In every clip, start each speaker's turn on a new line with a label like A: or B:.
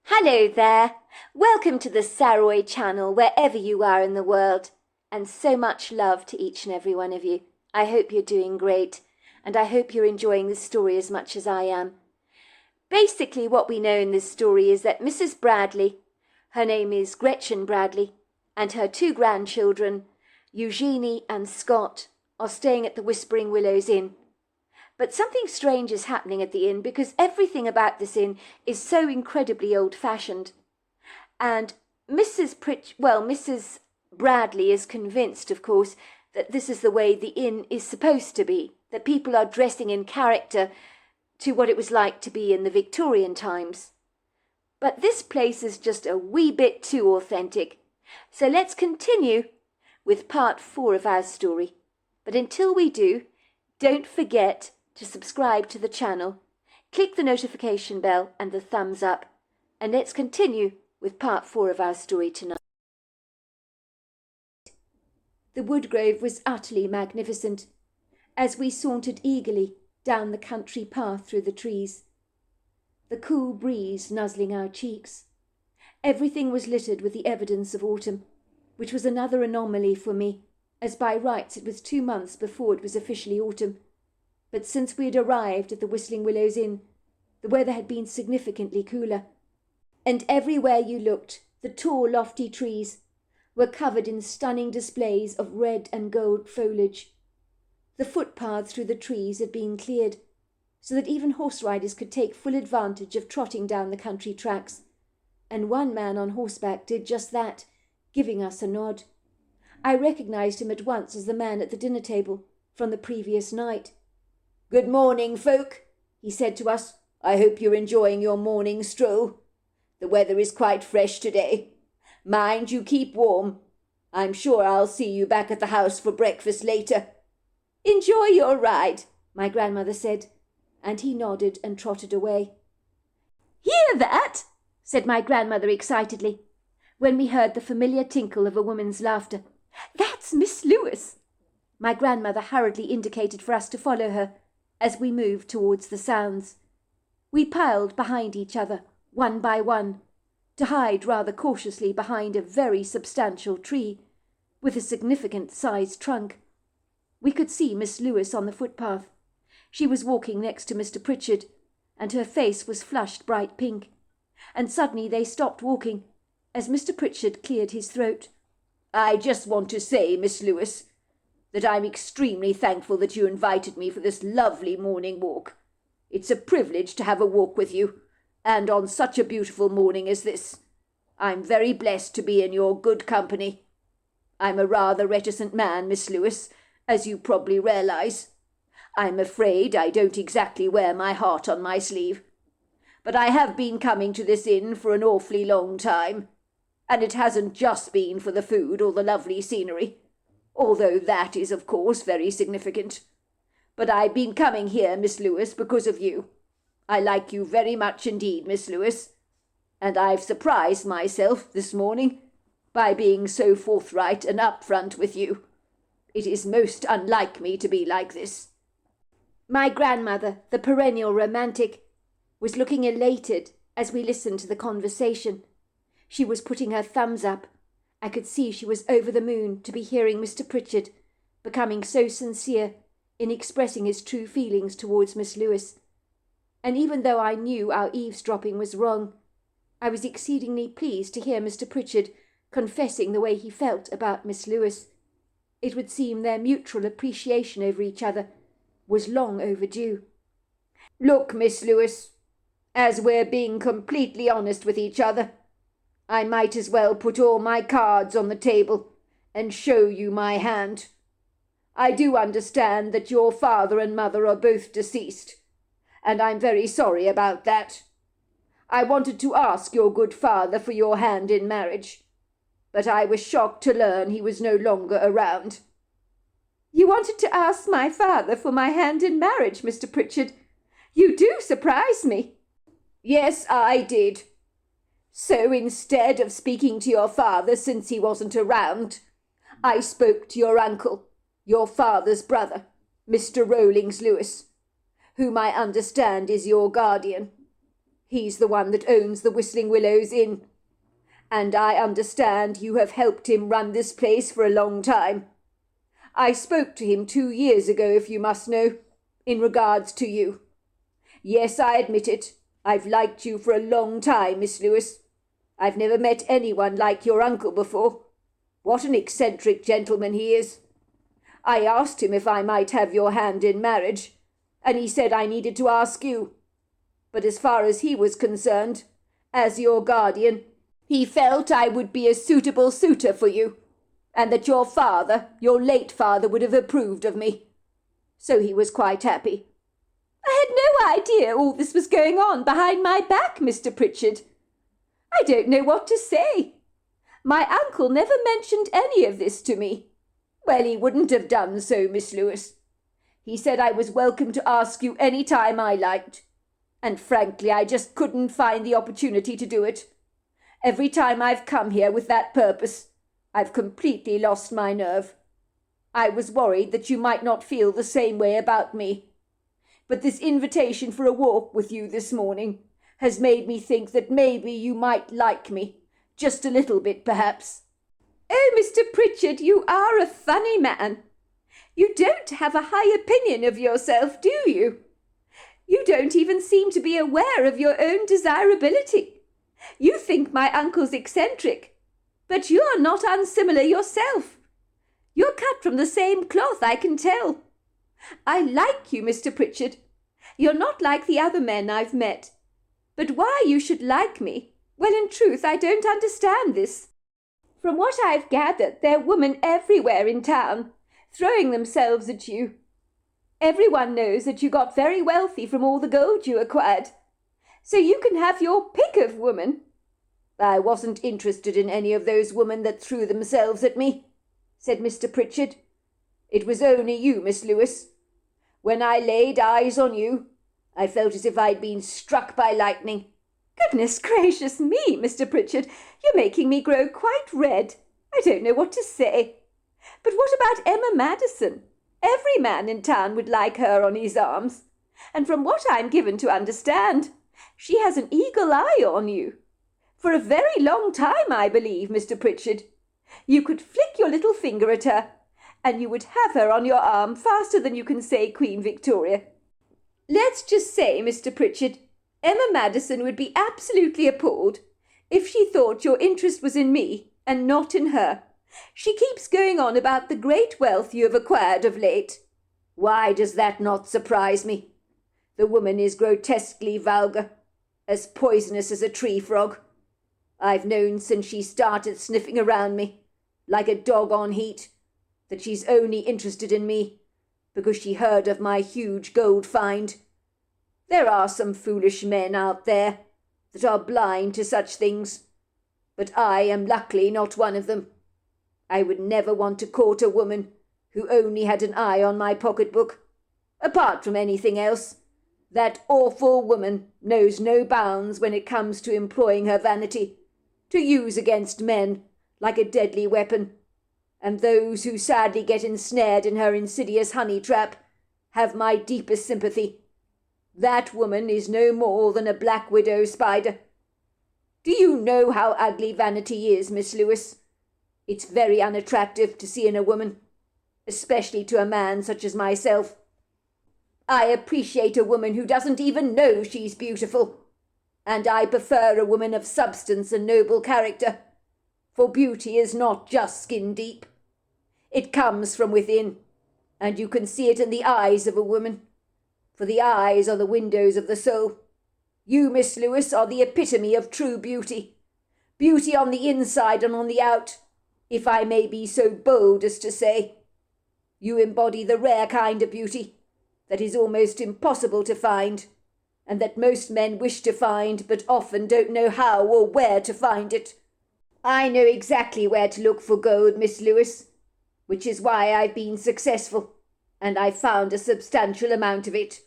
A: Hello there. Welcome to the Saroy channel, wherever you are in the world. And so much love to each and every one of you. I hope you're doing great, and I hope you're enjoying the story as much as I am. Basically, what we know in this story is that Mrs. Bradley, her name is Gretchen Bradley, and her two grandchildren, Eugenie and Scott, are staying at the Whispering Willows Inn. But something strange is happening at the inn because everything about this inn is so incredibly old-fashioned. And Mrs. Bradley is convinced, of course, that this is the way the inn is supposed to be, that people are dressing in character to what it was like to be in the Victorian times. But this place is just a wee bit too authentic. So let's continue with part 4 of our story. But until we do, don't forget to subscribe to the channel, click the notification bell and the thumbs up, and let's continue with part 4 of our story tonight. The woodgrove was utterly magnificent as we sauntered eagerly down the country path through the trees, the cool breeze nuzzling our cheeks. Everything was littered with the evidence of autumn, which was another anomaly for me, as by rights it was 2 months before it was officially autumn. But since we had arrived at the Whistling Willows Inn, the weather had been significantly cooler, and everywhere you looked, the tall, lofty trees were covered in stunning displays of red and gold foliage. The footpaths through the trees had been cleared, so that even horse riders could take full advantage of trotting down the country tracks, and one man on horseback did just that, giving us a nod. I recognized him at once as the man at the dinner table from the previous night. "Good morning, folk," he said to us. "I hope you're enjoying your morning stroll. The weather is quite fresh today. Mind you keep warm. I'm sure I'll see you back at the house for breakfast later." "Enjoy your ride," my grandmother said, and he nodded and trotted away. "Hear that?" said my grandmother excitedly, when we heard the familiar tinkle of a woman's laughter. "That's Miss Lewis." My grandmother hurriedly indicated for us to follow her as we moved towards the sounds. We piled behind each other, one by one, to hide rather cautiously behind a very substantial tree, with a significant-sized trunk. We could see Miss Lewis on the footpath. She was walking next to Mr. Pritchard, and her face was flushed bright pink. And suddenly they stopped walking, as Mr. Pritchard cleared his throat. "I just want to say, Miss Lewis, that I'm extremely thankful that you invited me for this lovely morning walk. It's a privilege to have a walk with you, and on such a beautiful morning as this. I'm very blessed to be in your good company. I'm a rather reticent man, Miss Lewis, as you probably realise. I'm afraid I don't exactly wear my heart on my sleeve. But I have been coming to this inn for an awfully long time, and it hasn't just been for the food or the lovely scenery, although that is, of course, very significant. But I've been coming here, Miss Lewis, because of you. I like you very much indeed, Miss Lewis, and I've surprised myself this morning by being so forthright and upfront with you. It is most unlike me to be like this." My grandmother, the perennial romantic, was looking elated as we listened to the conversation. She was putting her thumbs up. I could see she was over the moon to be hearing Mr. Pritchard, becoming so sincere in expressing his true feelings towards Miss Lewis. And even though I knew our eavesdropping was wrong, I was exceedingly pleased to hear Mr. Pritchard confessing the way he felt about Miss Lewis. It would seem their mutual appreciation over each other was long overdue. "Look, Miss Lewis, as we're being completely honest with each other, I might as well put all my cards on the table and show you my hand. I do understand that your father and mother are both deceased, and I'm very sorry about that. I wanted to ask your good father for your hand in marriage, but I was shocked to learn he was no longer around." "You wanted to ask my father for my hand in marriage, Mr. Pritchard? You do surprise me." "Yes, I did. So instead of speaking to your father since he wasn't around, I spoke to your uncle, your father's brother, Mr. Rowlings Lewis, whom I understand is your guardian. He's the one that owns the Whistling Willows Inn, and I understand you have helped him run this place for a long time. I spoke to him 2 years ago, if you must know, in regards to you. Yes, I admit it. I've liked you for a long time, Miss Lewis. I've never met anyone like your uncle before. What an eccentric gentleman he is. I asked him if I might have your hand in marriage, and he said I needed to ask you. But as far as he was concerned, as your guardian, he felt I would be a suitable suitor for you, and that your father, your late father, would have approved of me. So he was quite happy. I had no idea all this was going on behind my back, Mr. Pritchard. I don't know what to say. My uncle never mentioned any of this to me. Well, he wouldn't have done so, Miss Lewis. He said I was welcome to ask you any time I liked, and frankly I just couldn't find the opportunity to do it. Every time I've come here with that purpose, I've completely lost my nerve. I was worried that you might not feel the same way about me. But this invitation for a walk with you this morning has made me think that maybe you might like me, just a little bit perhaps. Oh, Mr. Pritchard, you are a funny man. You don't have a high opinion of yourself, do you? You don't even seem to be aware of your own desirability. You think my uncle's eccentric, but you are not unsimilar yourself. You're cut from the same cloth, I can tell. I like you, Mr. Pritchard. You're not like the other men I've met. But why you should like me, well, in truth, I don't understand this. From what I've gathered, there are women everywhere in town, throwing themselves at you. Everyone knows that you got very wealthy from all the gold you acquired, so you can have your pick of women. I wasn't interested in any of those women that threw themselves at me, said Mr. Pritchard. It was only you, Miss Lewis. When I laid eyes on you, I felt as if I'd been struck by lightning. Goodness gracious me, Mr. Pritchard, you're making me grow quite red. I don't know what to say. But what about Emma Madison? Every man in town would like her on his arms. And from what I'm given to understand, she has an eagle eye on you. For a very long time, I believe, Mr. Pritchard. You could flick your little finger at her, and you would have her on your arm faster than you can say Queen Victoria. Let's just say, Mr. Pritchard, Emma Madison would be absolutely appalled if she thought your interest was in me and not in her. She keeps going on about the great wealth you have acquired of late. Why does that not surprise me? The woman is grotesquely vulgar, as poisonous as a tree frog. I've known since she started sniffing around me, like a dog on heat, that she's only interested in me because she heard of my huge gold find. There are some foolish men out there that are blind to such things, but I am luckily not one of them. I would never want to court a woman who only had an eye on my pocketbook. Apart from anything else, that awful woman knows no bounds when it comes to employing her vanity to use against men like a deadly weapon, and those who sadly get ensnared in her insidious honey trap have my deepest sympathy. That woman is no more than a black widow spider. Do you know how ugly vanity is, Miss Lewis? It's very unattractive to see in a woman, especially to a man such as myself. I appreciate a woman who doesn't even know she's beautiful, and I prefer a woman of substance and noble character, for beauty is not just skin deep. It comes from within, and you can see it in the eyes of a woman, for the eyes are the windows of the soul. You, Miss Lewis, are the epitome of true beauty. Beauty on the inside and on the out, if I may be so bold as to say. You embody the rare kind of beauty that is almost impossible to find, and that most men wish to find but often don't know how or where to find it. I know exactly where to look for gold, Miss Lewis, which is why I've been successful, and I've found a substantial amount of it.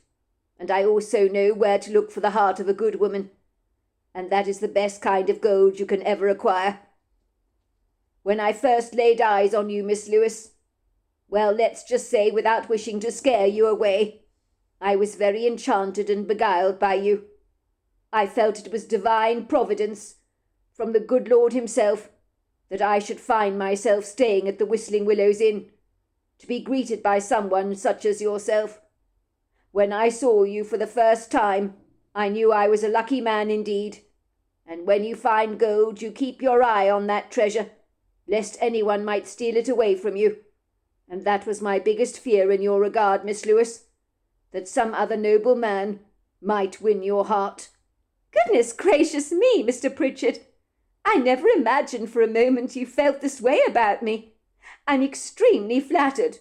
A: And I also know where to look for the heart of a good woman, and that is the best kind of gold you can ever acquire. When I first laid eyes on you, Miss Lewis, well, let's just say, without wishing to scare you away, I was very enchanted and beguiled by you. I felt it was divine providence, from the good Lord himself, that I should find myself staying at the Whistling Willows Inn, to be greeted by someone such as yourself. When I saw you for the first time, I knew I was a lucky man indeed. And when you find gold, you keep your eye on that treasure, lest anyone might steal it away from you. And that was my biggest fear in your regard, Miss Lewis, that some other noble man might win your heart."
B: "Goodness gracious me, Mr. Pritchard! I never imagined for a moment you felt this way about me. I'm extremely flattered."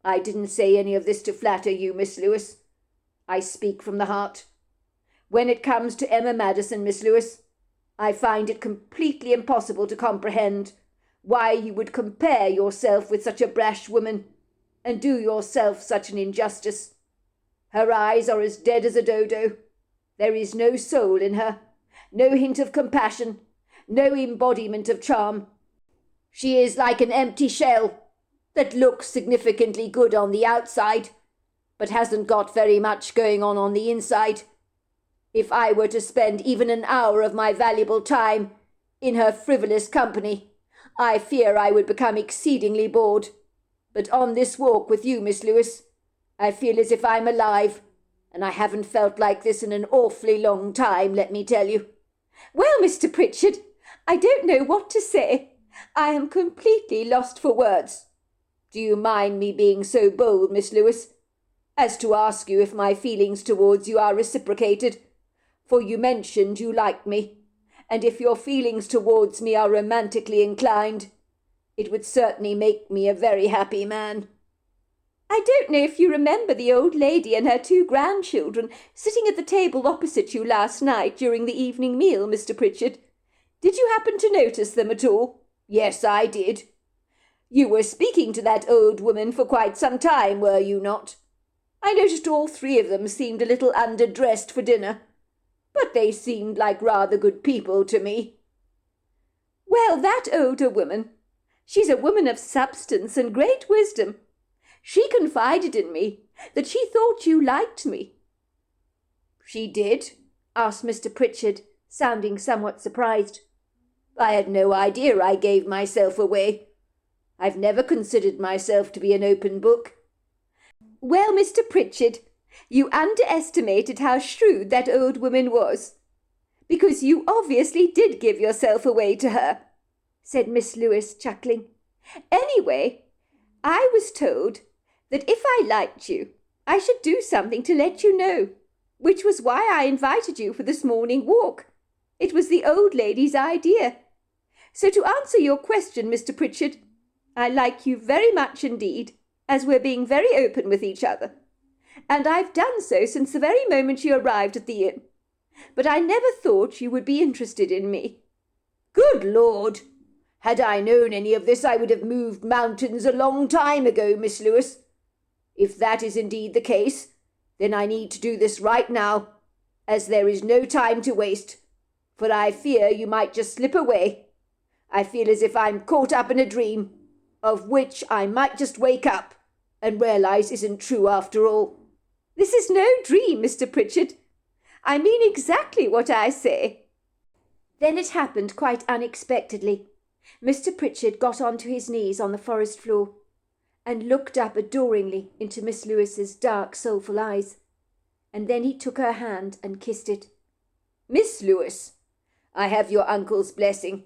A: "I didn't say any of this to flatter you, Miss Lewis. I speak from the heart. When it comes to Emma Madison, Miss Lewis, I find it completely impossible to comprehend why you would compare yourself with such a brash woman, and do yourself such an injustice. Her eyes are as dead as a dodo. There is no soul in her, no hint of compassion, no embodiment of charm. She is like an empty shell that looks significantly good on the outside, but hasn't got very much going on the inside. If I were to spend even an hour of my valuable time in her frivolous company, I fear I would become exceedingly bored. But on this walk with you, Miss Lewis, I feel as if I'm alive, and I haven't felt like this in an awfully long time, let me tell you."
B: "Well, Mr. Pritchard, I don't know what to say. I am completely lost for words."
A: "Do you mind me being so bold, Miss Lewis, as to ask you if my feelings towards you are reciprocated? For you mentioned you liked me, and if your feelings towards me are romantically inclined, it would certainly make me a very happy man."
B: "I don't know if you remember the old lady and her 2 grandchildren sitting at the table opposite you last night during the evening meal, Mr. Pritchard. Did you happen to notice them at all?"
A: "Yes, I did." "You were speaking to that old woman for quite some time, were you not? I noticed all 3 of them seemed a little underdressed for dinner, but they seemed like rather good people to me."
B: "Well, that older woman, she's a woman of substance and great wisdom. She confided in me that she thought you liked me."
A: "She did?" asked Mr. Pritchard, sounding somewhat surprised. "I had no idea I gave myself away. I've never considered myself to be an open book."
B: "Well, Mr. Pritchard, you underestimated how shrewd that old woman was, because you obviously did give yourself away to her," said Miss Lewis, chuckling. "Anyway, I was told that if I liked you, I should do something to let you know, which was why I invited you for this morning walk. It was the old lady's idea. So to answer your question, Mr. Pritchard, I like you very much indeed, as we're being very open with each other. And I've done so since the very moment you arrived at the inn. But I never thought you would be interested in me."
A: "Good Lord! Had I known any of this, I would have moved mountains a long time ago, Miss Lewis. If that is indeed the case, then I need to do this right now, as there is no time to waste, for I fear you might just slip away. I feel as if I'm caught up in a dream, of which I might just wake up and realize isn't true after all."
B: "This is no dream, Mr. Pritchard. I mean exactly what I say."
A: Then it happened quite unexpectedly. Mr. Pritchard got onto his knees on the forest floor and looked up adoringly into Miss Lewis's dark, soulful eyes, and then he took her hand and kissed it. "Miss Lewis, I have your uncle's blessing,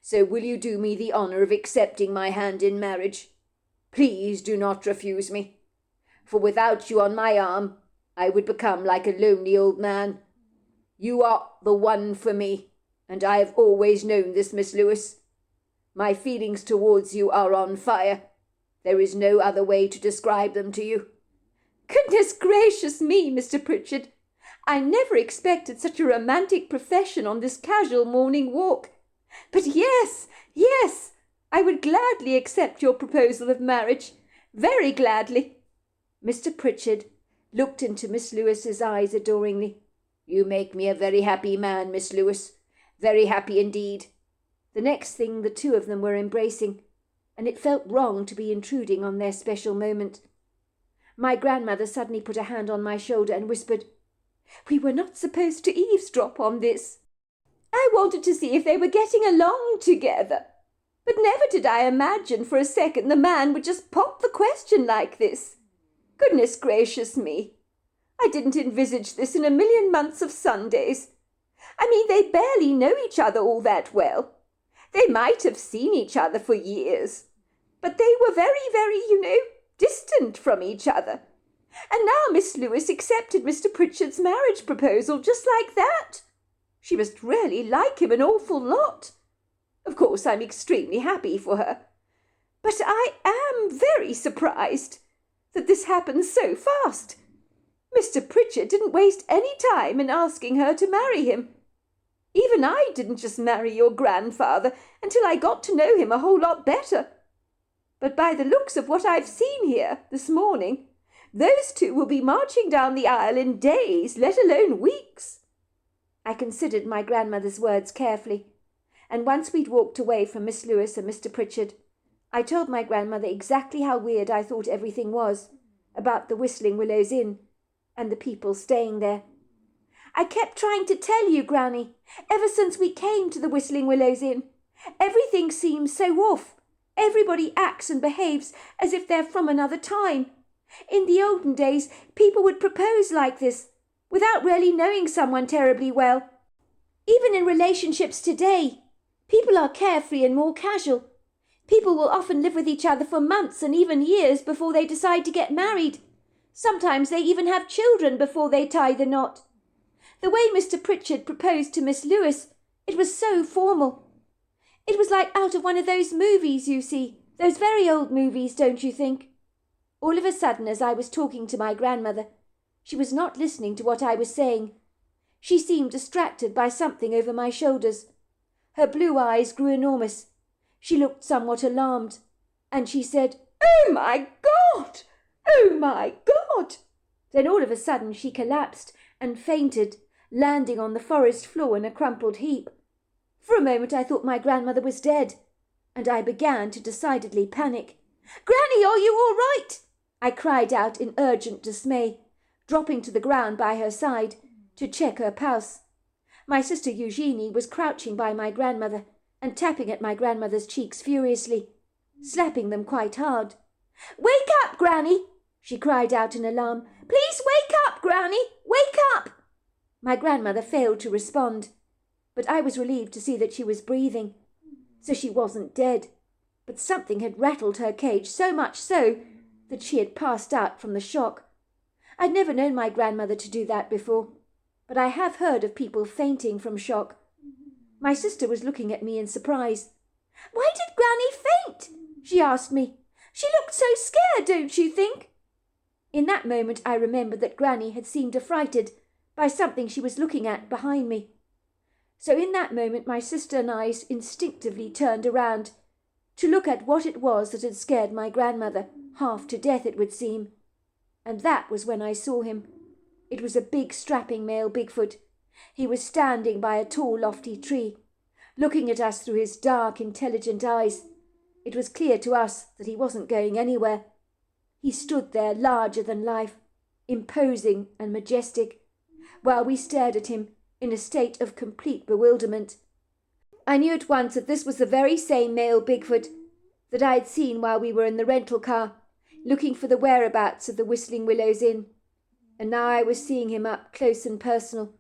A: so will you do me the honour of accepting my hand in marriage? Please do not refuse me, for without you on my arm, I would become like a lonely old man. You are the one for me, and I have always known this, Miss Lewis. My feelings towards you are on fire. There is no other way to describe them to you."
B: "Goodness gracious me, Mr. Pritchard! I never expected such a romantic profession on this casual morning walk. But yes, I would gladly accept your proposal of marriage. Very gladly."
A: Mr. Pritchard looked into Miss Lewis's eyes adoringly. "You make me a very happy man, Miss Lewis. Very happy indeed." The next thing the 2 of them were embracing, and it felt wrong to be intruding on their special moment. My grandmother suddenly put a hand on my shoulder and whispered,
B: We were not supposed to eavesdrop on this. I wanted to see if they were getting along together. But never did I imagine for a second the man would just pop the question like this. Goodness gracious me. I didn't envisage this in a million months of Sundays. I mean, they barely know each other all that well. They might have seen each other for years, but they were very, very, distant from each other. And now Miss Lewis accepted Mr. Pritchard's marriage proposal just like that. She must really like him an awful lot. Of course, I'm extremely happy for her. But I am very surprised that this happened so fast. Mr. Pritchard didn't waste any time in asking her to marry him. Even I didn't just marry your grandfather until I got to know him a whole lot better. But by the looks of what I've seen here this morning, those two will be marching down the aisle in days, let alone weeks.
A: I considered my grandmother's words carefully, and once we'd walked away from Miss Lewis and Mr. Pritchard, I told my grandmother exactly how weird I thought everything was about the Whistling Willows Inn and the people staying there. I kept trying to tell you, Granny, ever since we came to the Whistling Willows Inn. Everything seems so off. Everybody acts and behaves as if they're from another time. In the olden days, people would propose like this, without really knowing someone terribly well. Even in relationships today, people are carefree and more casual. People will often live with each other for months and even years before they decide to get married. Sometimes they even have children before they tie the knot. The way Mr. Pritchard proposed to Miss Lewis, it was so formal. It was like out of one of those movies, you see, those very old movies, don't you think? All of a sudden, as I was talking to my grandmother, she was not listening to what I was saying. She seemed distracted by something over my shoulders. Her blue eyes grew enormous. She looked somewhat alarmed, and she said, "Oh, my God! Oh, my God!" Then all of a sudden she collapsed and fainted, landing on the forest floor in a crumpled heap. For a moment I thought my grandmother was dead, and I began to decidedly panic. "Granny, are you all right?" I cried out in urgent dismay, dropping to the ground by her side to check her pulse. My sister Eugenie was crouching by my grandmother and tapping at my grandmother's cheeks furiously, slapping them quite hard. "Wake up, Granny!" she cried out in alarm. "Please wake up, Granny! Wake up!" My grandmother failed to respond, but I was relieved to see that she was breathing. So she wasn't dead, but something had rattled her cage so much so that she had passed out from the shock. I'd never known my grandmother to do that before, but I have heard of people fainting from shock. My sister was looking at me in surprise. "Why did Granny faint?" she asked me. "She looked so scared, don't you think?" In that moment I remembered that Granny had seemed affrighted by something she was looking at behind me. So in that moment my sister and I instinctively turned around to look at what it was that had scared my grandmother, half to death it would seem. And that was when I saw him. It was a big strapping male Bigfoot. He was standing by a tall lofty tree, looking at us through his dark, intelligent eyes. It was clear to us that he wasn't going anywhere. He stood there larger than life, imposing and majestic, while we stared at him in a state of complete bewilderment. I knew at once that this was the very same male Bigfoot that I had seen while we were in the rental car, looking for the whereabouts of the Whistling Willows Inn. And now I was seeing him up close and personal.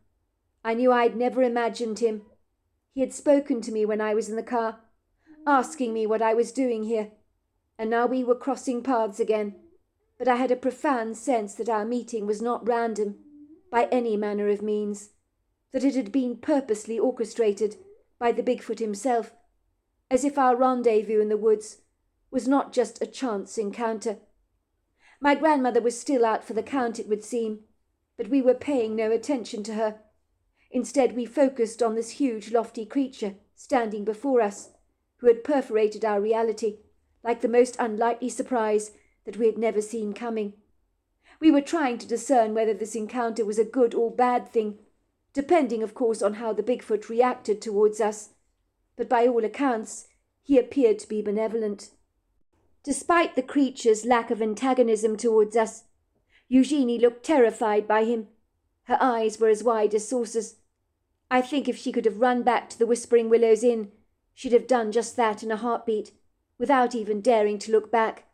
A: I knew I'd never imagined him. He had spoken to me when I was in the car, asking me what I was doing here, and now we were crossing paths again. But I had a profound sense that our meeting was not random, by any manner of means, that it had been purposely orchestrated by the Bigfoot himself, as if our rendezvous in the woods was not just a chance encounter. My grandmother was still out for the count, it would seem, but we were paying no attention to her. Instead, we focused on this huge, lofty creature standing before us, who had perforated our reality like the most unlikely surprise that we had never seen coming. We were trying to discern whether this encounter was a good or bad thing, depending, of course, on how the Bigfoot reacted towards us, but by all accounts, he appeared to be benevolent. Despite the creature's lack of antagonism towards us, Eugenie looked terrified by him, Her eyes were as wide as saucers. I think if she could have run back to the Whispering Willows Inn, she'd have done just that in a heartbeat, without even daring to look back.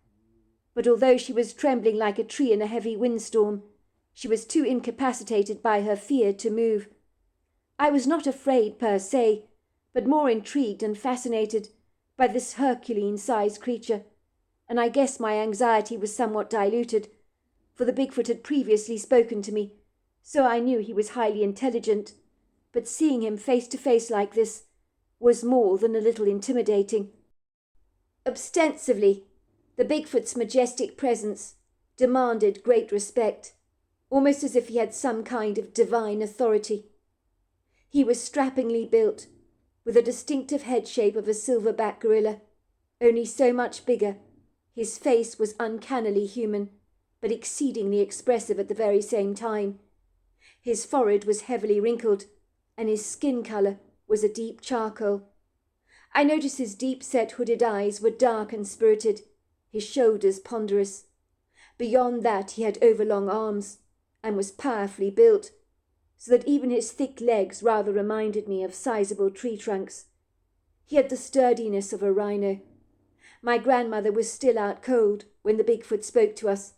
A: But although she was trembling like a tree in a heavy windstorm, she was too incapacitated by her fear to move. I was not afraid per se, but more intrigued and fascinated by this Herculean-sized creature, and I guess my anxiety was somewhat diluted, for the Bigfoot had previously spoken to me, so I knew he was highly intelligent, but seeing him face to face like this was more than a little intimidating. Ostensibly, the Bigfoot's majestic presence demanded great respect, almost as if he had some kind of divine authority. He was strappingly built, with a distinctive head shape of a silverback gorilla, only so much bigger. His face was uncannily human, but exceedingly expressive at the very same time. His forehead was heavily wrinkled, and his skin colour was a deep charcoal. I noticed his deep-set hooded eyes were dark and spirited, his shoulders ponderous. Beyond that he had overlong arms, and was powerfully built, so that even his thick legs rather reminded me of sizable tree trunks. He had the sturdiness of a rhino. My grandmother was still out cold when the Bigfoot spoke to us,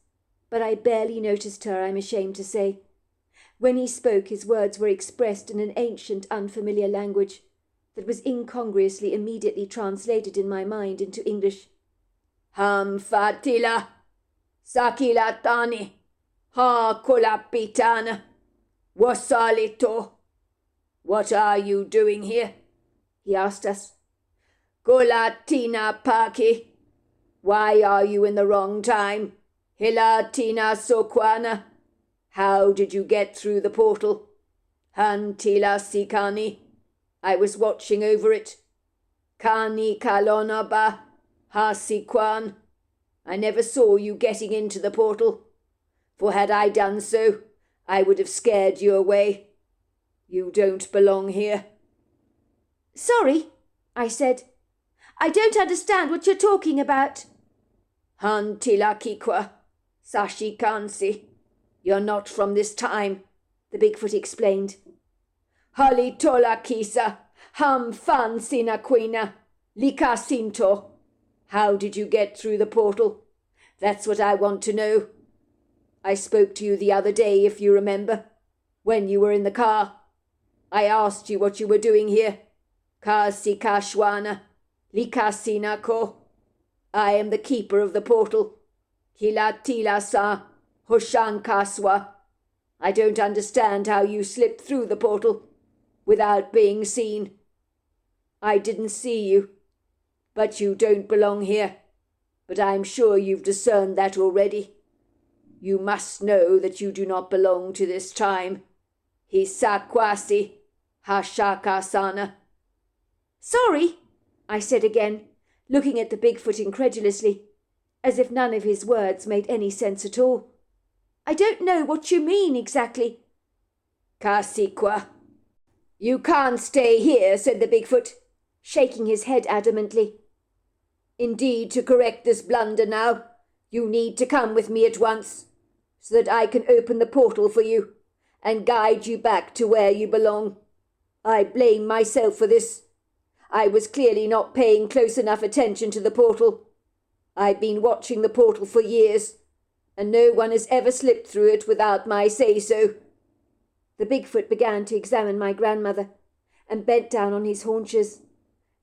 A: but I barely noticed her, I'm ashamed to say. When he spoke, his words were expressed in an ancient, unfamiliar language that was incongruously immediately translated in my mind into English. Ham fatila, sakilatani, ha kolapitana, wasalito. What are you doing here? He asked us. Golatina paki. Why are you in the wrong time? Hilatina sokwana. How did you get through the portal? Hantila sikani. I was watching over it. Kani kalona ba. Hasikwan. I never saw you getting into the portal, for had I done so, I would have scared you away. You don't belong here. Sorry, I said. I don't understand what you're talking about. Hantilakikwa, Sashikansi. You're not from this time, the Bigfoot explained. Halitolakisa, ham fansinaquina, likasinto. How did you get through the portal? That's what I want to know. I spoke to you the other day, if you remember, when you were in the car. I asked you what you were doing here. Kasikashwana, likasinako. I am the keeper of the portal. Kilatilasa, hoshankaswa. I don't understand how you slipped through the portal without being seen. I didn't see you, but you don't belong here. But I'm sure you've discerned that already. You must know that you do not belong to this time. Hisakwasi, hashakasana. Sorry, I said again, looking at the Bigfoot incredulously, as if none of his words made any sense at all. I don't know what you mean exactly. Kasikwa. You can't stay here, said the Bigfoot, shaking his head adamantly. Indeed, to correct this blunder now, you need to come with me at once, so that I can open the portal for you and guide you back to where you belong. I blame myself for this. I was clearly not paying close enough attention to the portal. I've been watching the portal for years, and no one has ever slipped through it without my say-so. The Bigfoot began to examine my grandmother, and bent down on his haunches,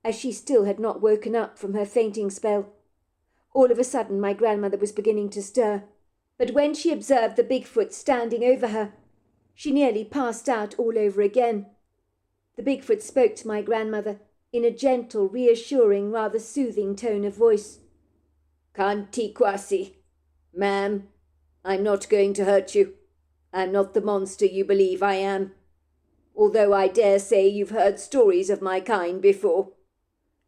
A: as she still had not woken up from her fainting spell. All of a sudden my grandmother was beginning to stir, but when she observed the Bigfoot standing over her, she nearly passed out all over again. The Bigfoot spoke to my grandmother in a gentle, reassuring, rather soothing tone of voice. Kantikwasi, ma'am, I'm not going to hurt you. I'm not the monster you believe I am, although I dare say you've heard stories of my kind before.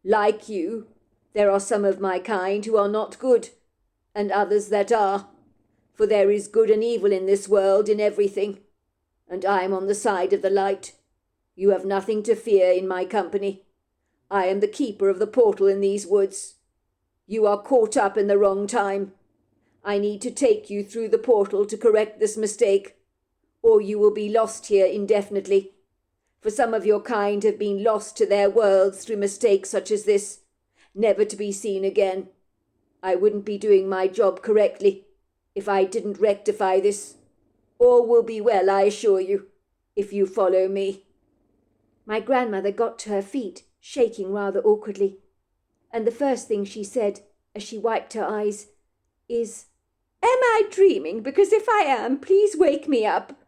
A: Like you, there are some of my kind who are not good, and others that are, for there is good and evil in this world in everything, and I am on the side of the light. You have nothing to fear in my company. I am the keeper of the portal in these woods. You are caught up in the wrong time. I need to take you through the portal to correct this mistake,
B: or you will be lost here indefinitely. For some of your kind have been lost to their worlds through mistakes such as this, never to be seen again. I wouldn't be doing my job correctly if I didn't rectify this. All will be well, I assure you, if you follow me."
A: My grandmother got to her feet, shaking rather awkwardly, and the first thing she said, as she wiped her eyes, is,
B: "Am I dreaming? Because if I am, please wake me up.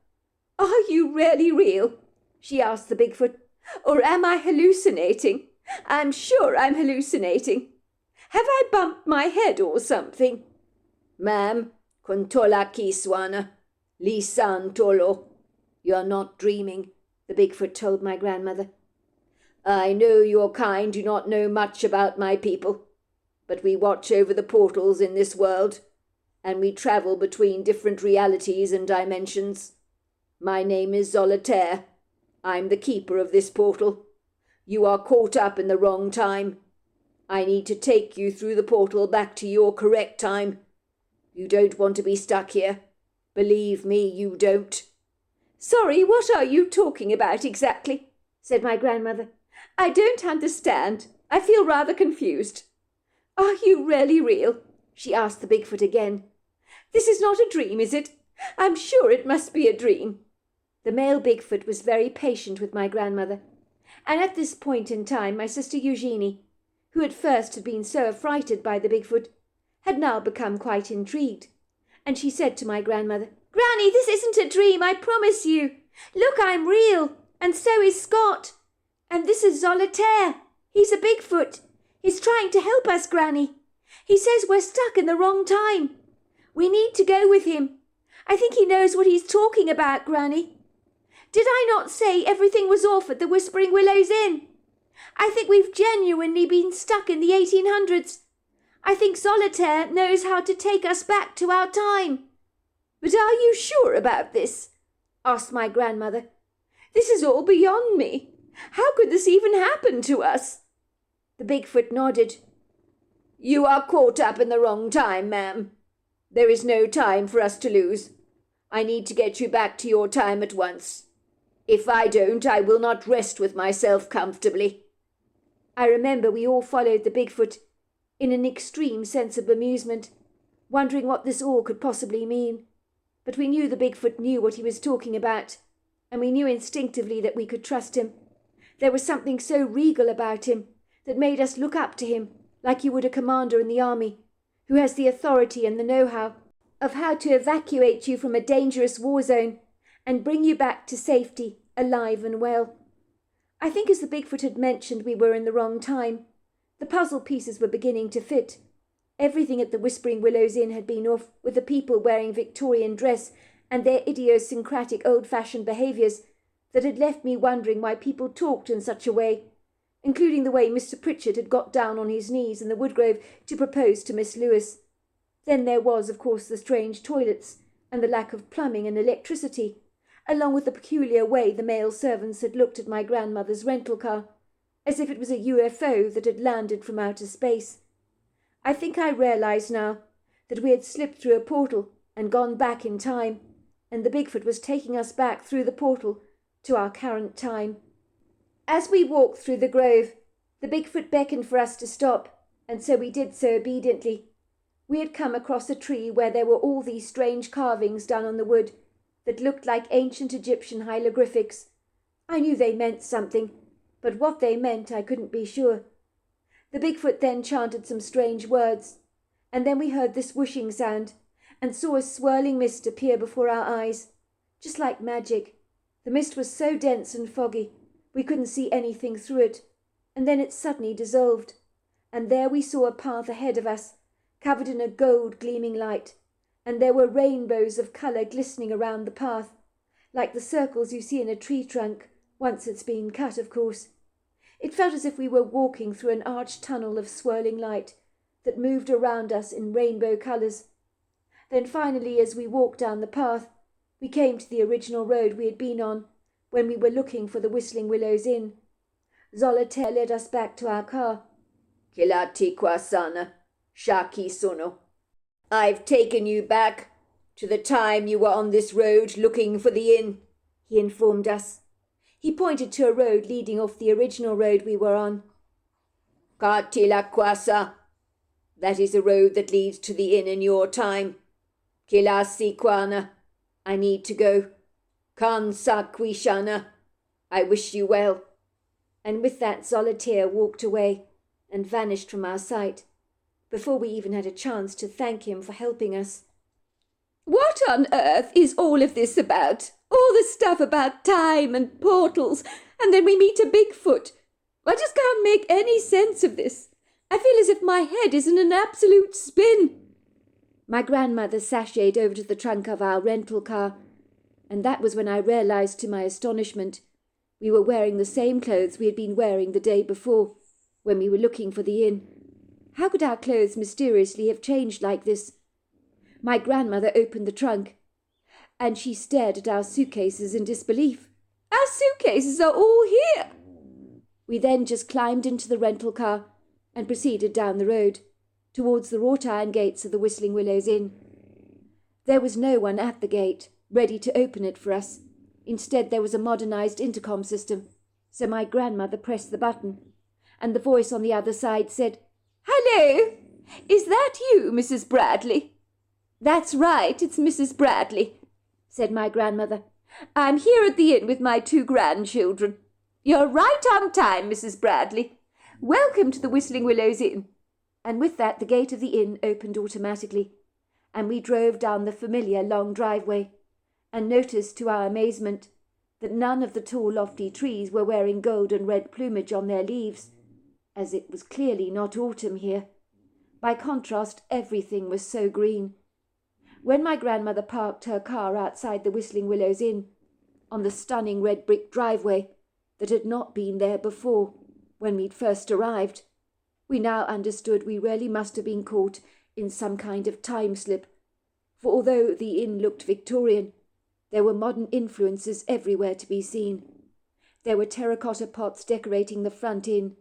B: Are you really real?" she asked the Bigfoot. "Or am I hallucinating? I'm sure I'm hallucinating. Have I bumped my head or something?"
C: "Ma'am, kuntola kiswana, lisan tolo. You're not dreaming," the Bigfoot told my grandmother. "I know your kind do not know much about my people, but we watch over the portals in this world, and we travel between different realities and dimensions. My name is Solitaire. I'm the keeper of this portal. You are caught up in the wrong time. I need to take you through the portal back to your correct time. You don't want to be stuck here. Believe me, you don't."
B: "Sorry, what are you talking about exactly?" said my grandmother. "I don't understand. I feel rather confused." "Are you really real?" she asked the Bigfoot again. "This is not a dream, is it? I'm sure it must be a dream."
A: The male Bigfoot was very patient with my grandmother, and at this point in time my sister Eugenie, who at first had been so affrighted by the Bigfoot, had now become quite intrigued, and she said to my grandmother, "Granny, this isn't a dream, I promise you. Look, I'm real, and so is Scott. And this is Solitaire. He's a Bigfoot. He's trying to help us, Granny. He says we're stuck in the wrong time. We need to go with him. I think he knows what he's talking about, Granny. Did I not say everything was off at the Whispering Willows Inn? I think we've genuinely been stuck in the 1800s. I think Solitaire knows how to take us back to our time."
B: "But are you sure about this?" asked my grandmother. "This is all beyond me. How could this even happen to us?"
A: The Bigfoot nodded.
C: "You are caught up in the wrong time, ma'am. There is no time for us to lose. I need to get you back to your time at once. If I don't, I will not rest with myself comfortably."
A: I remember we all followed the Bigfoot in an extreme sense of amusement, wondering what this all could possibly mean. But we knew the Bigfoot knew what he was talking about, and we knew instinctively that we could trust him. There was something so regal about him that made us look up to him like you would a commander in the army, who has the authority and the know-how of how to evacuate you from a dangerous war zone and bring you back to safety, alive and well. I think as the Bigfoot had mentioned, we were in the wrong time. The puzzle pieces were beginning to fit. Everything at the Whispering Willows Inn had been off, with the people wearing Victorian dress and their idiosyncratic old-fashioned behaviours that had left me wondering why people talked in such a way, including the way Mr. Pritchard had got down on his knees in the woodgrove to propose to Miss Lewis. Then there was, of course, the strange toilets and the lack of plumbing and electricity, along with the peculiar way the male servants had looked at my grandmother's rental car, as if it was a UFO that had landed from outer space. I think I realised now that we had slipped through a portal and gone back in time, and the Bigfoot was taking us back through the portal to our current time. As we walked through the grove, the Bigfoot beckoned for us to stop, and so we did so obediently. We had come across a tree where there were all these strange carvings done on the wood that looked like ancient Egyptian hieroglyphics. I knew they meant something, but what they meant I couldn't be sure. The Bigfoot then chanted some strange words, and then we heard this whooshing sound and saw a swirling mist appear before our eyes, just like magic. The mist was so dense and foggy we couldn't see anything through it, and then it suddenly dissolved, and there we saw a path ahead of us, covered in a gold-gleaming light, and there were rainbows of colour glistening around the path, like the circles you see in a tree trunk, once it's been cut, of course. It felt as if we were walking through an arched tunnel of swirling light that moved around us in rainbow colours. Then finally, as we walked down the path, we came to the original road we had been on when we were looking for the Whistling Willows Inn. Solitaire led us back to our car.
C: "Kilati kwasana, shaki sono. I've taken you back. to the time you were on this road looking for the inn," he informed us.
A: He pointed to a road leading off the original road we were on.
C: "Katilakwasa. That is the road that leads to the inn in your time. Kilasikwana. I need to go. Kansakwishana. I wish you well."
A: And with that Solitaire walked away and vanished from our sight, before we even had a chance to thank him for helping us.
B: What on earth is all of this about? All the stuff about time and portals, and then we meet a Bigfoot. I just can't make any sense of this. I feel as if my head is in an absolute spin.
A: My grandmother sashayed over to the trunk of our rental car, and that was when I realised to my astonishment we were wearing the same clothes we had been wearing the day before, when we were looking for the inn. How could our clothes mysteriously have changed like this? My grandmother opened the trunk, and she stared at our suitcases in disbelief.
B: Our suitcases are all here.
A: We then just climbed into the rental car and proceeded down the road, towards the wrought iron gates of the Whistling Willows Inn. There was no one at the gate, ready to open it for us. Instead, there was a modernised intercom system, so my grandmother pressed the button, and the voice on the other side said,
B: "Hello, is that you, Mrs. Bradley?"
A: "That's right, it's Mrs. Bradley," said my grandmother.
B: "I'm here at the inn with my 2 grandchildren. You're right on time, Mrs. Bradley. Welcome to the Whistling Willows Inn."
A: And with that the gate of the inn opened automatically, and we drove down the familiar long driveway, and noticed to our amazement that none of the tall lofty trees were wearing gold and red plumage on their leaves, as it was clearly not autumn here. By contrast, everything was so green. When my grandmother parked her car outside the Whistling Willows Inn, on the stunning red brick driveway that had not been there before when we'd first arrived, we now understood we really must have been caught in some kind of time slip, for although the inn looked Victorian, there were modern influences everywhere to be seen. There were terracotta pots decorating the front inn,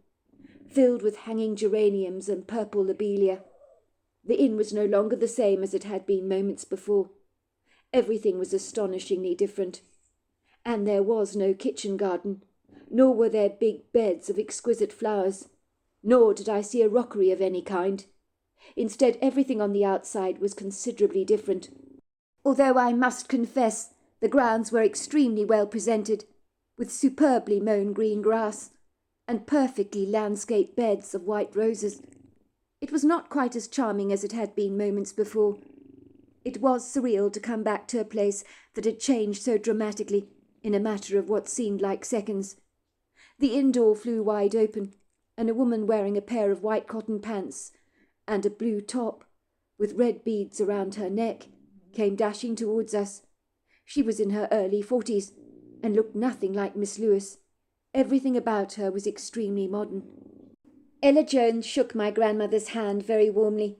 A: filled with hanging geraniums and purple lobelia. The inn was no longer the same as it had been moments before. Everything was astonishingly different. And there was no kitchen garden, nor were there big beds of exquisite flowers, nor did I see a rockery of any kind. Instead, everything on the outside was considerably different, although I must confess the grounds were extremely well presented, with superbly mown green grass and perfectly landscaped beds of white roses. It was not quite as charming as it had been moments before. It was surreal to come back to a place that had changed so dramatically in a matter of what seemed like seconds. The inn door flew wide open, and a woman wearing a pair of white cotton pants and a blue top, with red beads around her neck, came dashing towards us. She was in her early 40s, and looked nothing like Miss Lewis. Everything about her was extremely modern. Ella Jones shook my grandmother's hand very warmly.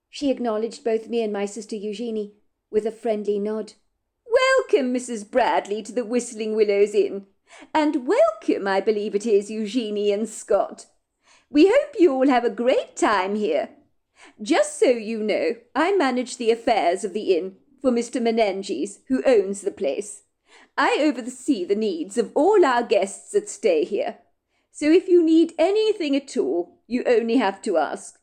A: She acknowledged both me and my sister Eugenie with a friendly nod.
B: "Welcome, Mrs. Bradley, to the Whistling Willows Inn. And welcome, I believe it is, Eugenie and Scott. We hope you all have a great time here. Just so you know, I manage the affairs of the inn for Mr. Menenges, who owns the place. I oversee the needs of all our guests that stay here. So if you need anything at all, you only have to ask.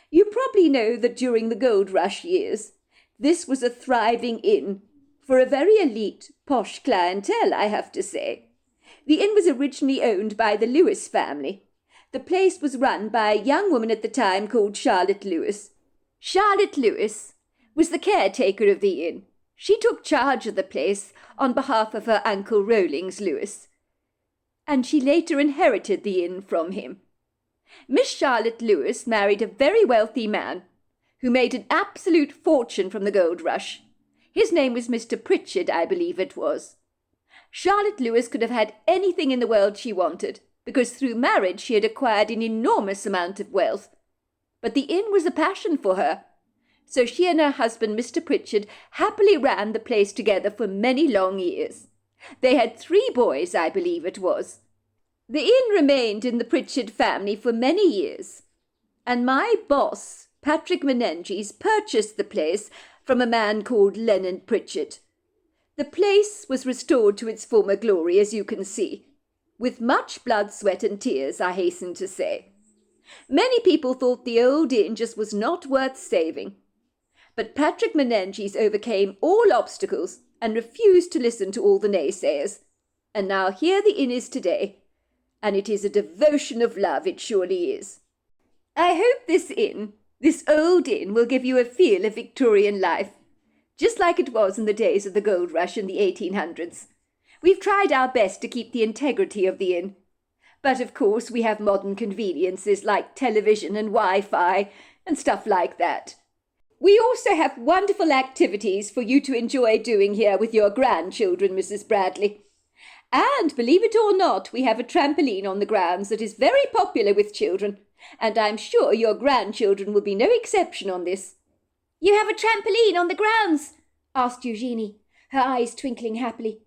B: You probably know that during the gold rush years, this was a thriving inn for a very elite, posh clientele, I have to say. The inn was originally owned by the Lewis family. The place was run by a young woman at the time called Charlotte Lewis. Charlotte Lewis was the caretaker of the inn. She took charge of the place on behalf of her uncle Rollings Lewis, and she later inherited the inn from him. Miss Charlotte Lewis married a very wealthy man who made an absolute fortune from the gold rush. His name was Mr. Pritchard, I believe it was. Charlotte Lewis could have had anything in the world she wanted, because through marriage she had acquired an enormous amount of wealth. But the inn was a passion for her, so she and her husband, Mr. Pritchard, happily ran the place together for many long years. They had 3 boys, I believe it was. The inn remained in the Pritchard family for many years, and my boss, Patrick Menenges, purchased the place from a man called Leonard Pritchard. The place was restored to its former glory, as you can see, with much blood, sweat and tears, I hasten to say. Many people thought the old inn just was not worth saving. But Patrick Menenges overcame all obstacles and refused to listen to all the naysayers. And now here the inn is today, and it is a devotion of love, it surely is. I hope this inn, this old inn, will give you a feel of Victorian life, just like it was in the days of the gold rush in the 1800s. We've tried our best to keep the integrity of the inn. But of course we have modern conveniences like television and Wi-Fi and stuff like that. We also have wonderful activities for you to enjoy doing here with your grandchildren, Mrs. Bradley. And believe it or not, we have a trampoline on the grounds that is very popular with children, and I'm sure your grandchildren will be no exception on this.
A: You have a trampoline on the grounds? Asked Eugenie, her eyes twinkling happily.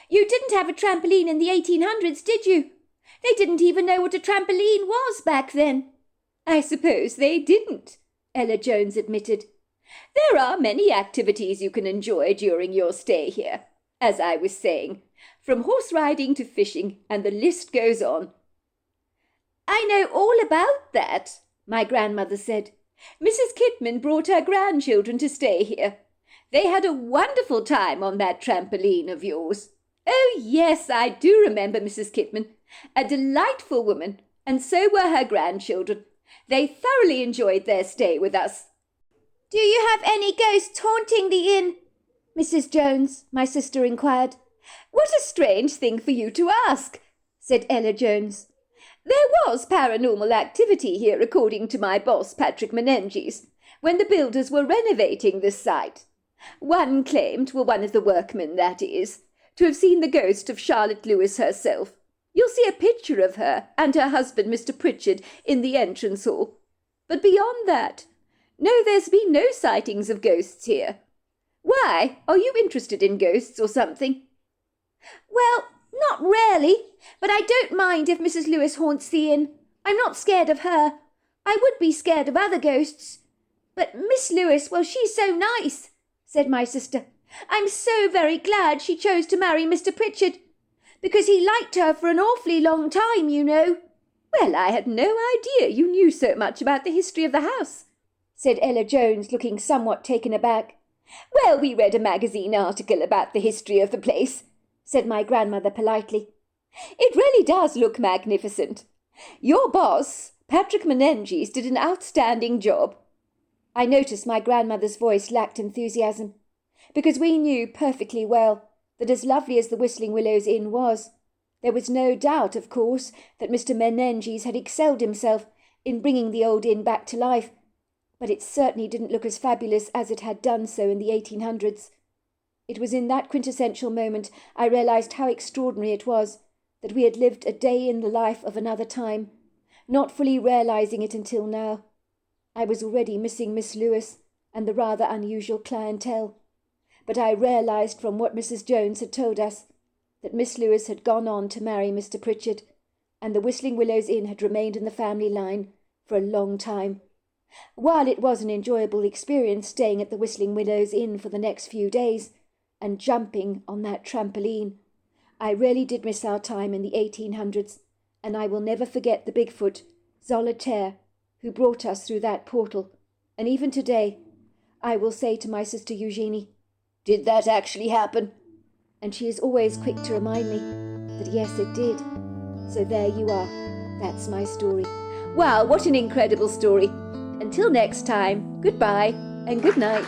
A: You didn't have a trampoline in the 1800s, did you? They didn't even know what a trampoline was back then.
B: I suppose they didn't, Ella Jones admitted. There are many activities you can enjoy during your stay here, as I was saying, from horse riding to fishing, and the list goes on.
A: I know all about that, my grandmother said.
B: Mrs. Kitman brought her grandchildren to stay here. They had a wonderful time on that trampoline of yours. Oh, yes, I do remember Mrs. Kitman. A delightful woman, and so were her grandchildren. They thoroughly enjoyed their stay with us.
A: Do you have any ghosts haunting the inn? Mrs. Jones, my sister, inquired.
B: What a strange thing for you to ask, said Ella Jones. There was paranormal activity here, according to my boss, Patrick Menenges, when the builders were renovating this site. One claimed, well, one of the workmen, that is, to have seen the ghost of Charlotte Lewis herself. You'll see a picture of her and her husband, Mr. Pritchard, in the entrance hall. But beyond that, no, there's been no sightings of ghosts here. Why? Are you interested in ghosts or something?
A: Well, not really, but I don't mind if Mrs. Lewis haunts the inn. I'm not scared of her. I would be scared of other ghosts. But Miss Lewis, well, she's so nice, said my sister. I'm so very glad she chose to marry Mr. Pritchard, because he liked her for an awfully long time, you know.
B: Well, I had no idea you knew so much about the history of the house, said Ella Jones, looking somewhat taken aback. Well, we read a magazine article about the history of the place, said my grandmother politely. It really does look magnificent. Your boss, Patrick Menenges, did an outstanding job. I noticed my grandmother's voice lacked enthusiasm, because we knew perfectly well that as lovely as the Whistling Willows Inn was, there was no doubt, of course, that Mr. Menenges had excelled himself in bringing the old inn back to life, but it certainly didn't look as fabulous as it had done so in the 1800s. It was in that quintessential moment I realized how extraordinary it was that we had lived a day in the life of another time, not fully realizing it until now. I was already missing Miss Lewis and the rather unusual clientele, but I realized from what Mrs. Jones had told us that Miss Lewis had gone on to marry Mr. Pritchard, and the Whistling Willows Inn had remained in the family line for a long time. While it was an enjoyable experience staying at the Whistling Willows Inn for the next few days and jumping on that trampoline, I really did miss our time in the 1800s, and I will never forget the Bigfoot, Solitaire, who brought us through that portal. And even today, I will say to my sister Eugenie, "Did that actually happen?" And she is always quick to remind me that yes, it did. So there you are. That's my story. Wow, what an incredible story. Until next time, goodbye and good night.